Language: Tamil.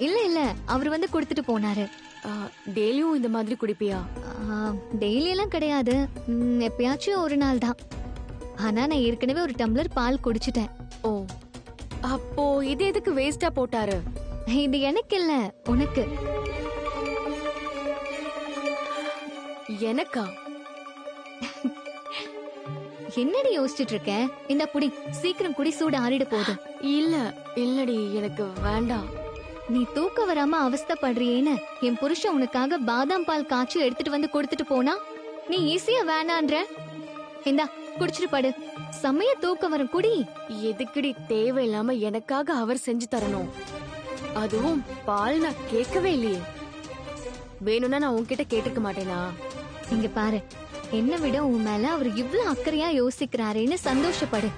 இல்ல இல்ல, அவர் வந்து கொடுத்துட்டு போனாரு. டெய்லியும் இந்த மாதிரி குடிப்பியா? டெய்லி எல்லாம் கிடையாது, எப்பயாச்சும் ஒரு நாள் தான். ஆனா நான் ஏற்கனவே ஒரு டம்ளர் பால் குடிச்சிட்டேன். ஓ, அப்போ இது எதுக்கு வேஸ்டா போட்டாரு? இது எனக்கு இல்ல, உனக்கு. எனக்கா? என்னடி யோசிச்சுட்டு இருக்க? இந்த புடி, சீக்கிரம் குடி, சூடு ஆறிட போகுது. இல்ல இல்லடி, எனக்கு வேண்டாம். நீ தூக்க வராம அவஸ்தைப்படுறியேன்னு என் புருஷன் உனக்காக பாதாம் பால் காய்ச்சி எடுத்துட்டு வந்து கொடுத்துட்டு போனா நீ ஈஸியா வேணான்ற. இந்தா குடிச்சிட்டு படு, செம்மைய தூக்க வரும், குடி. எதுக்குடி தேவையில்லாம எனக்காக அவர் செஞ்சு தரணும்? அதுவும் பால் நான் கேட்கவே இல்லையே. வேணும்னா நான் உன்கிட்ட கேட்டிருக்க மாட்டேனா? இங்க பாரு, என்ன விட உன் மேல அவர் இவ்ளோ அக்கறையா யோசிக்கிறாரேன்னு சந்தோஷப்படு.